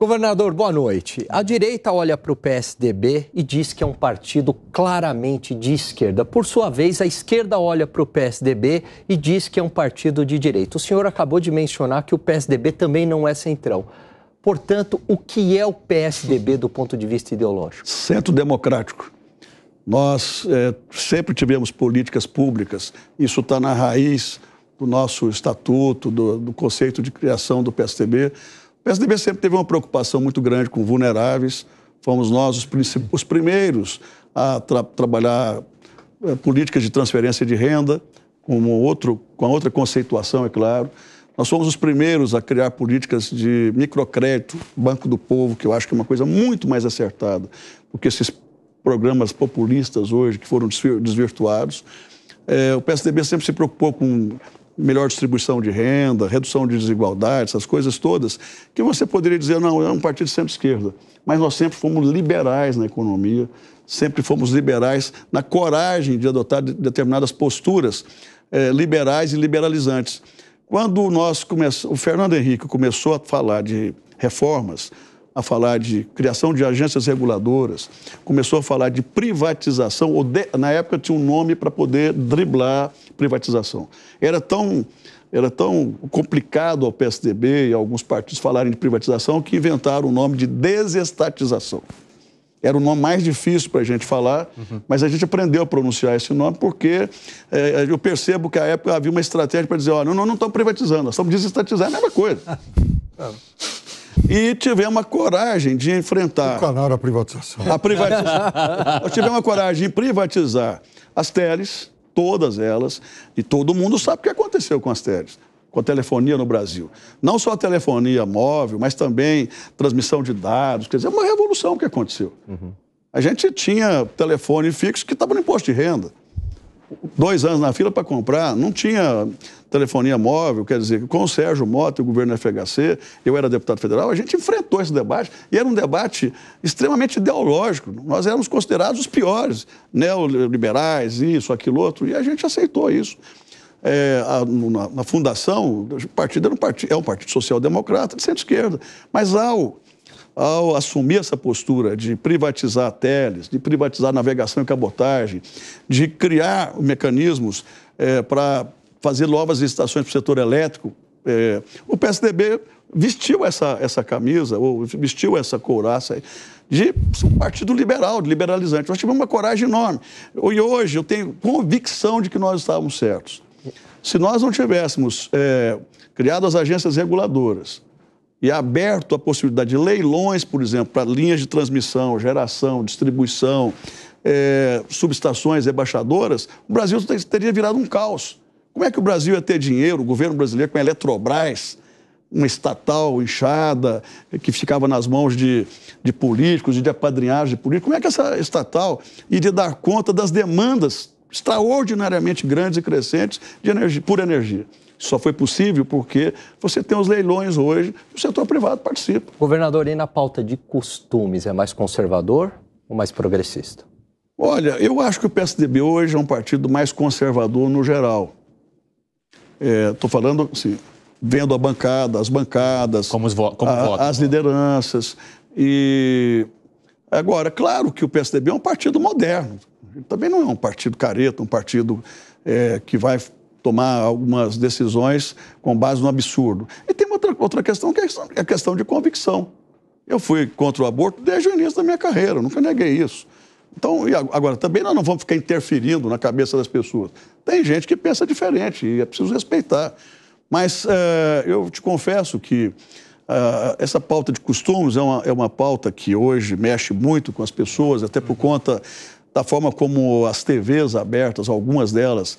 Governador, boa noite. A direita olha para o PSDB e diz que é um partido claramente de esquerda. Por sua vez, a esquerda olha para o PSDB e diz que é um partido de direita. O senhor acabou de mencionar que o PSDB também não é centrão. Portanto, o que é o PSDB do ponto de vista ideológico? Centro democrático. Nós sempre tivemos políticas públicas. Isso está na raiz do nosso estatuto, do conceito de criação do PSDB. O PSDB sempre teve uma preocupação muito grande com vulneráveis. Fomos nós os primeiros a trabalhar políticas de transferência de renda, com a outra conceituação, é claro. Nós fomos os primeiros a criar políticas de microcrédito, Banco do Povo, que eu acho que é uma coisa muito mais acertada do que esses programas populistas hoje que foram desvirtuados. O PSDB sempre se preocupou com melhor distribuição de renda, redução de desigualdade, essas coisas todas, que você poderia dizer, não, é um partido de centro-esquerda. Mas nós sempre fomos liberais na economia, sempre fomos liberais na coragem de adotar determinadas posturas liberais e liberalizantes. Quando o Fernando Henrique começou a falar de reformas, a falar de criação de agências reguladoras, começou a falar de privatização, na época tinha um nome para poder driblar privatização. Era tão complicado ao PSDB e a alguns partidos falarem de privatização que inventaram o nome de desestatização. Era o nome mais difícil para a gente falar, mas a gente aprendeu a pronunciar esse nome porque eu percebo que à época havia uma estratégia para dizer, olha, não estamos privatizando, nós estamos desestatizando, é a mesma coisa. E tivemos a coragem de enfrentar... O canal era a privatização. Nós tivemos a coragem de privatizar as teles, todas elas, e todo mundo sabe o que aconteceu com as teles, com a telefonia no Brasil. Não só a telefonia móvel, mas também transmissão de dados. Quer dizer, é uma revolução que aconteceu. A gente tinha telefone fixo que estava no imposto de renda. 2 anos na fila para comprar, não tinha telefonia móvel, quer dizer, com o Sérgio Mota e o governo FHC, eu era deputado federal, a gente enfrentou esse debate, e era um debate extremamente ideológico. Nós éramos considerados os piores, neoliberais, isso, aquilo, outro, e a gente aceitou isso. Na fundação, o partido é um partido social-democrata de centro-esquerda, mas ao assumir essa postura de privatizar teles, de privatizar navegação e cabotagem, de criar mecanismos para fazer novas licitações para o setor elétrico, o PSDB vestiu essa camisa, ou vestiu essa couraça de um partido liberal, de liberalizante. Nós tivemos uma coragem enorme. E hoje eu tenho convicção de que nós estávamos certos. Se nós não tivéssemos criado as agências reguladoras, e aberto a possibilidade de leilões, por exemplo, para linhas de transmissão, geração, distribuição, subestações rebaixadoras, o Brasil teria virado um caos. Como é que o Brasil ia ter dinheiro, o governo brasileiro com a Eletrobras, uma estatal inchada, que ficava nas mãos de políticos e de apadrinhados de políticos, como é que essa estatal iria dar conta das demandas extraordinariamente grandes e crescentes de energia, por energia? Só foi possível porque você tem os leilões hoje e o setor privado participa. Governador, e na pauta de costumes, é mais conservador ou mais progressista? Olha, eu acho que o PSDB hoje é um partido mais conservador no geral. Estou falando, assim, vendo as bancadas, as lideranças. E agora, claro que o PSDB é um partido moderno. Também não é um partido careta, um partido que vai tomar algumas decisões com base no absurdo. E tem outra questão, que é a questão de convicção. Eu fui contra o aborto desde o início da minha carreira, nunca neguei isso. Então, agora, também nós não vamos ficar interferindo na cabeça das pessoas. Tem gente que pensa diferente e é preciso respeitar. Mas eu te confesso que essa pauta de costumes é uma pauta que hoje mexe muito com as pessoas, até por conta da forma como as TVs abertas, algumas delas,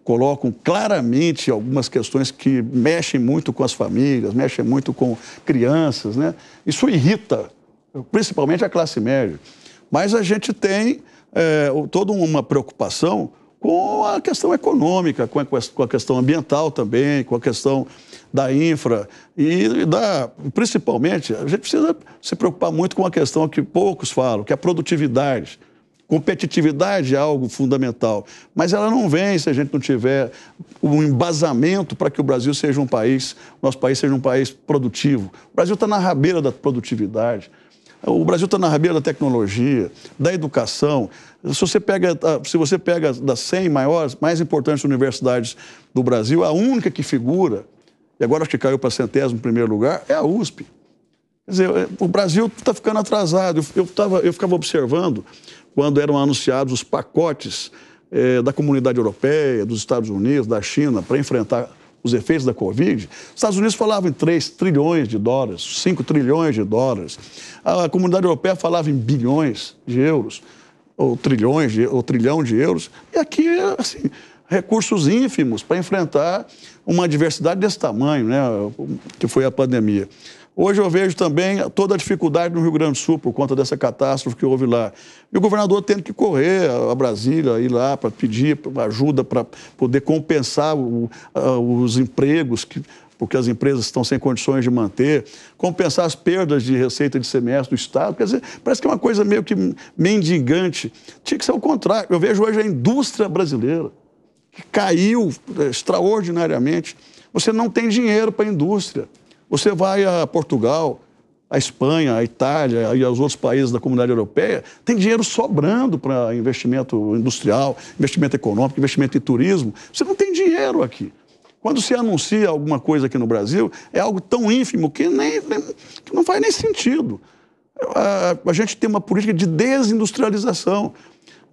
colocam claramente algumas questões que mexem muito com as famílias, mexem muito com crianças, né? Isso irrita, principalmente a classe média. Mas a gente tem toda uma preocupação com a questão econômica, com a questão ambiental também, com a questão da infra e principalmente, a gente precisa se preocupar muito com a questão que poucos falam, que é a produtividade. Competitividade é algo fundamental, mas ela não vem se a gente não tiver um embasamento para que o Brasil seja um país, nosso país seja um país produtivo. O Brasil está na rabeira da produtividade, o Brasil está na rabeira da tecnologia, da educação. Se você pega das 100 mais importantes universidades do Brasil, a única que figura, e agora acho que caiu para 100º lugar, é a USP. Quer dizer, o Brasil está ficando atrasado. Eu ficava observando quando eram anunciados os pacotes da comunidade europeia, dos Estados Unidos, da China, para enfrentar os efeitos da Covid. Os Estados Unidos falavam em 3 trilhões de dólares, 5 trilhões de dólares. A comunidade europeia falava em bilhões de euros, ou trilhão de euros. E aqui, assim, recursos ínfimos para enfrentar uma adversidade desse tamanho, né, que foi a pandemia. Hoje eu vejo também toda a dificuldade no Rio Grande do Sul por conta dessa catástrofe que houve lá. E o governador tendo que correr a Brasília, ir lá para pedir ajuda para poder compensar os empregos, porque as empresas estão sem condições de manter, compensar as perdas de receita de semestre do Estado. Quer dizer, parece que é uma coisa meio que mendigante. Tinha que ser o contrário. Eu vejo hoje a indústria brasileira, que caiu extraordinariamente. Você não tem dinheiro para a indústria. Você vai a Portugal, a Espanha, a Itália e aos outros países da comunidade europeia, tem dinheiro sobrando para investimento industrial, investimento econômico, investimento em turismo. Você não tem dinheiro aqui. Quando se anuncia alguma coisa aqui no Brasil, é algo tão ínfimo que não faz nem sentido. A gente tem uma política de desindustrialização.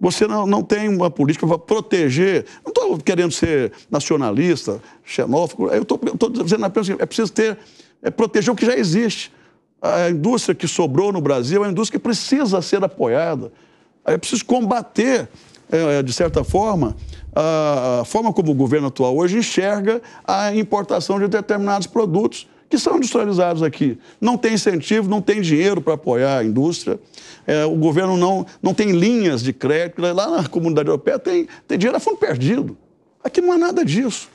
Você não tem uma política para proteger. Não estou querendo ser nacionalista, xenófobo. Eu estou dizendo apenas que é preciso proteger o que já existe. A indústria que sobrou no Brasil é uma indústria que precisa ser apoiada. É preciso combater, de certa forma, a forma como o governo atual hoje enxerga a importação de determinados produtos que são industrializados aqui. Não tem incentivo, não tem dinheiro para apoiar a indústria. O governo não tem linhas de crédito. Lá na comunidade europeia tem dinheiro a fundo perdido. Aqui não há nada disso.